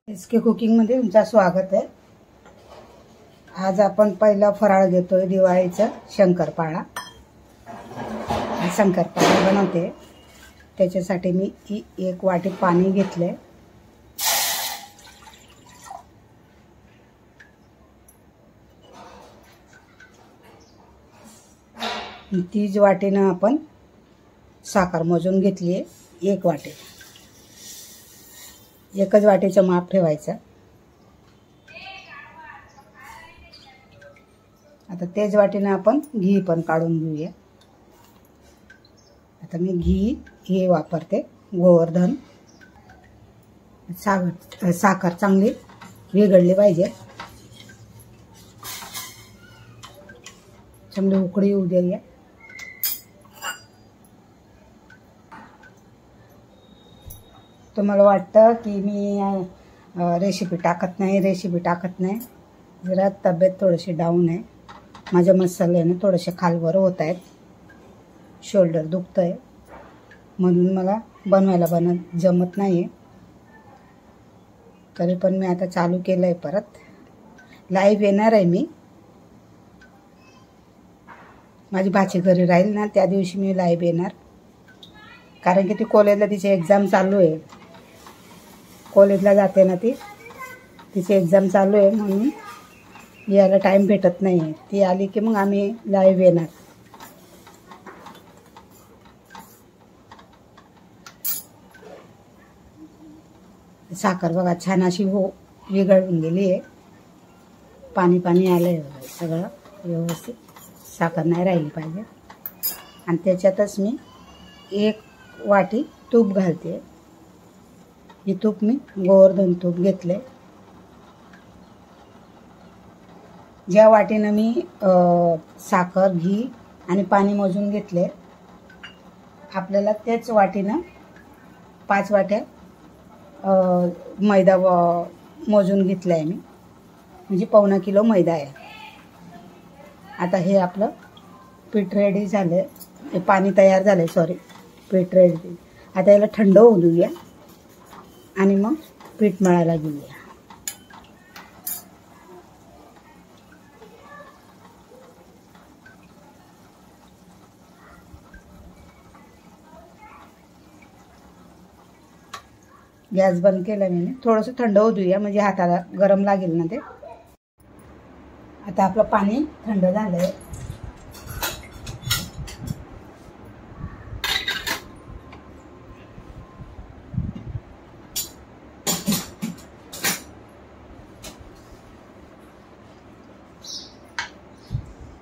SK कुकिंगमध्ये तुमचं स्वागत आहे। आज आपण पहिला फराळ घेतोय दिवाळीचा शंकरपाळा। शंकरपाळा बनवते त्याच्यासाठी मी 1 वाटी पाणी घेतले। तीच वाटीनं आपण साखर मोजून घेतली आहे 1 वाटी। एकच वाटीचं माप ठेवायचं। आता तेच वाटीने आपण घी पण काढून घेऊया। आता मी घी हे वापरते गोवर्धन। साखर चांगली विरघळली पाहिजे, चांगली उकळी येऊ द्या। तुम्हाला वाटतं की मी रेसिपी टाकत नाही, जरा तब्येत थोडीशी डाऊन आहे। माझ्या मसाल्याने थोडेसे खालवर होत आहेत, शोल्डर दुखतंय, म्हणून मला बनवायला जमत नाही। तरी पण मी आता चालू केलंय। परत लाईव्ह येणार आहे मी। माझी भाची घरी राहील ना त्या दिवशी मी लाईव्ह येणार, कारण की ती कॉलेजला तिची एक्झाम चालू आहे। कॉलेजला जाते ना ती, तिची एक्झाम चालू आहे, म्हणून यायला टाइम भेटत नाही। ती आली की मग आम्ही लाईव्ह येणार। साखर बघा छान अशी विरघळून गेली आहे। पाणी पाणी आलंय सगळं व्यवस्थित, साखर नाही राहिली पाहिजे। आणि त्याच्यातच मी 1 वाटी तूप घालते। हे तूप मी गोवर्धन तूप घेतले। ज्या वाटीनं मी साखर, घी आणि पाणी मोजून घेतले, आपल्याला त्याच वाटीनं 5 वाट्या मैदा मोजून घेतला आहे मी, म्हणजे पावणा किलो मैदा आहे। आता हे आपलं पीठ रेडी झालं, हे पाणी तयार झालं, सॉरी पीठ रेडी। आता याला थंड होऊ देऊया आणि मग पीठ मळायला घेऊया। गॅस बंद केला मी, थोडंसं थंड होऊ देऊया, म्हणजे हाताला गरम लागेल ना ते। आता आपलं पाणी थंड झालंय।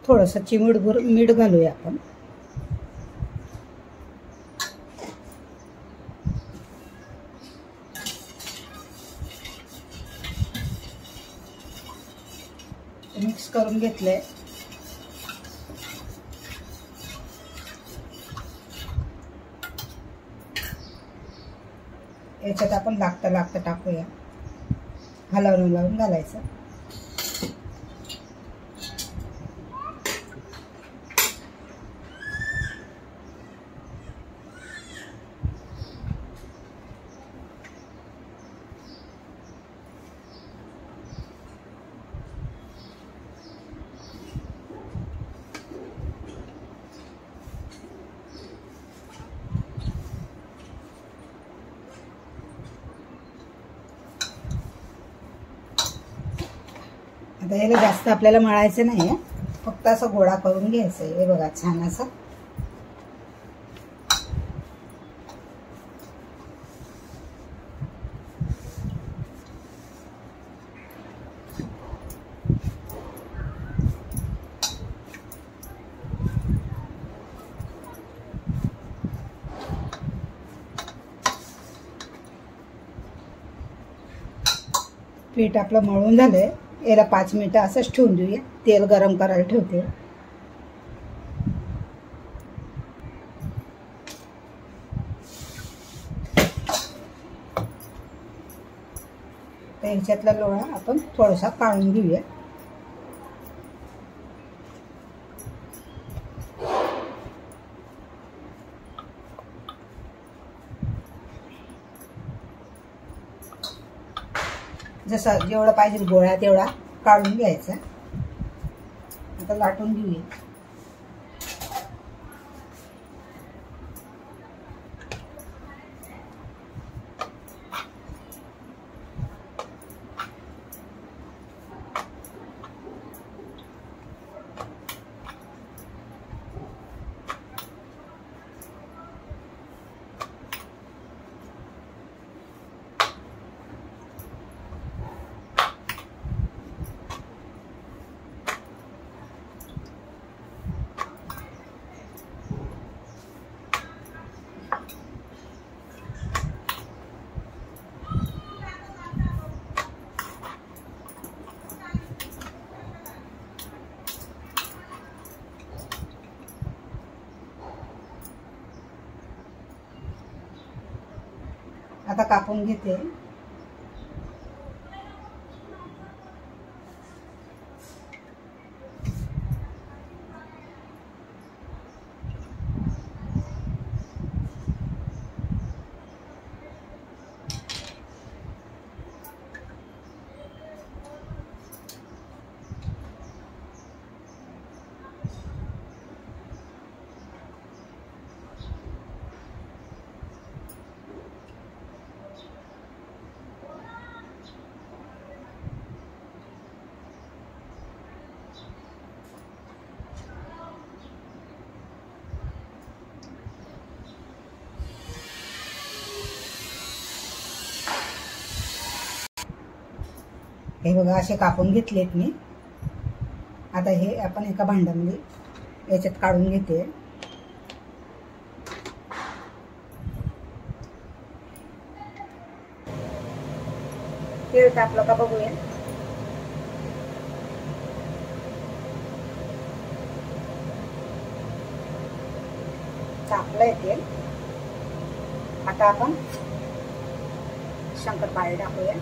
थोडंसं चिमूटभर मीठ घालूया आपण। मिक्स करून घेतलंय। याच्यात आपण लागता टाकूया, हलवून घालायचं। आता याला जास्त आपल्याला मळायचं नाही, फक्त असं गोळा करून घ्यायचं। हे बघा छान असं। पीठ आपलं मळून झालंय, याला 5 मिनिटं असंच ठेवून देऊया। तेल गरम करायला ठेवते। तर ह्याच्यातला लोळा आपण थोडासा काढून घेऊया। जसा जेवढा पाहिजे गोळा तेवढा काढून घ्यायचा. आता लाटून घेऊया. आता कापून घेते. हे बघा असे कापून घेतलेत मी. आता हे आपण एका भांड्यामध्ये याच्यात काढून घेते. तेल तापलं का बघूया. तापलंय तेल. आता आपण शंकरपाळे टाकूया.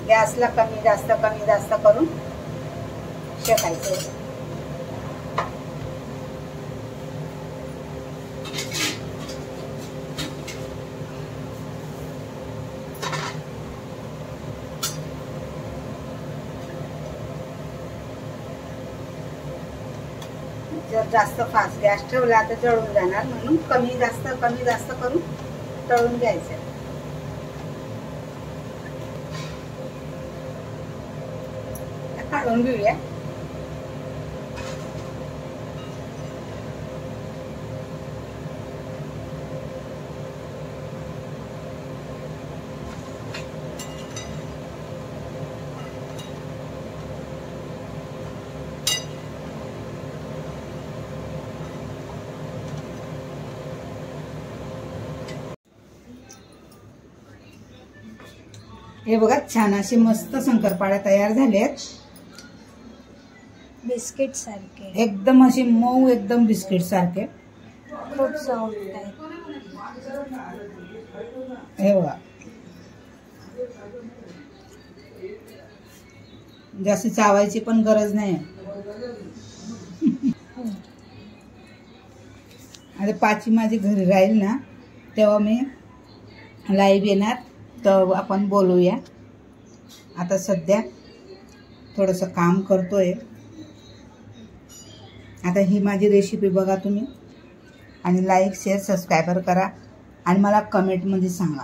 गॅसला कमी जास्त करून शेकायचं. जर जास्त फास्ट गॅस ठेवला तर जळून जाणार, म्हणून कमी जास्त करून तळून घ्यायचं. काढून घेऊया. हे बघा छान असे मस्त शंकरपाळ्या तयार झालेत. बिस्किट सारखे एकदम असे मऊ, एकदम बिस्किट सारखे, खूप सॉफ्ट आहे. हे बघा जास्त चावायची पण गरज नाही. आता पाची माझी घरी राहील ना तेव्हा मी लाईव्ह येणार, तर आपण बोलूया. आता सध्या थोडंसं काम करतोय. आता ही माझी रेसिपी बघा तुम्ही, आणि लाईक शेअर सबस्क्राईबर करा आणि मला कमेंटमध्ये सांगा.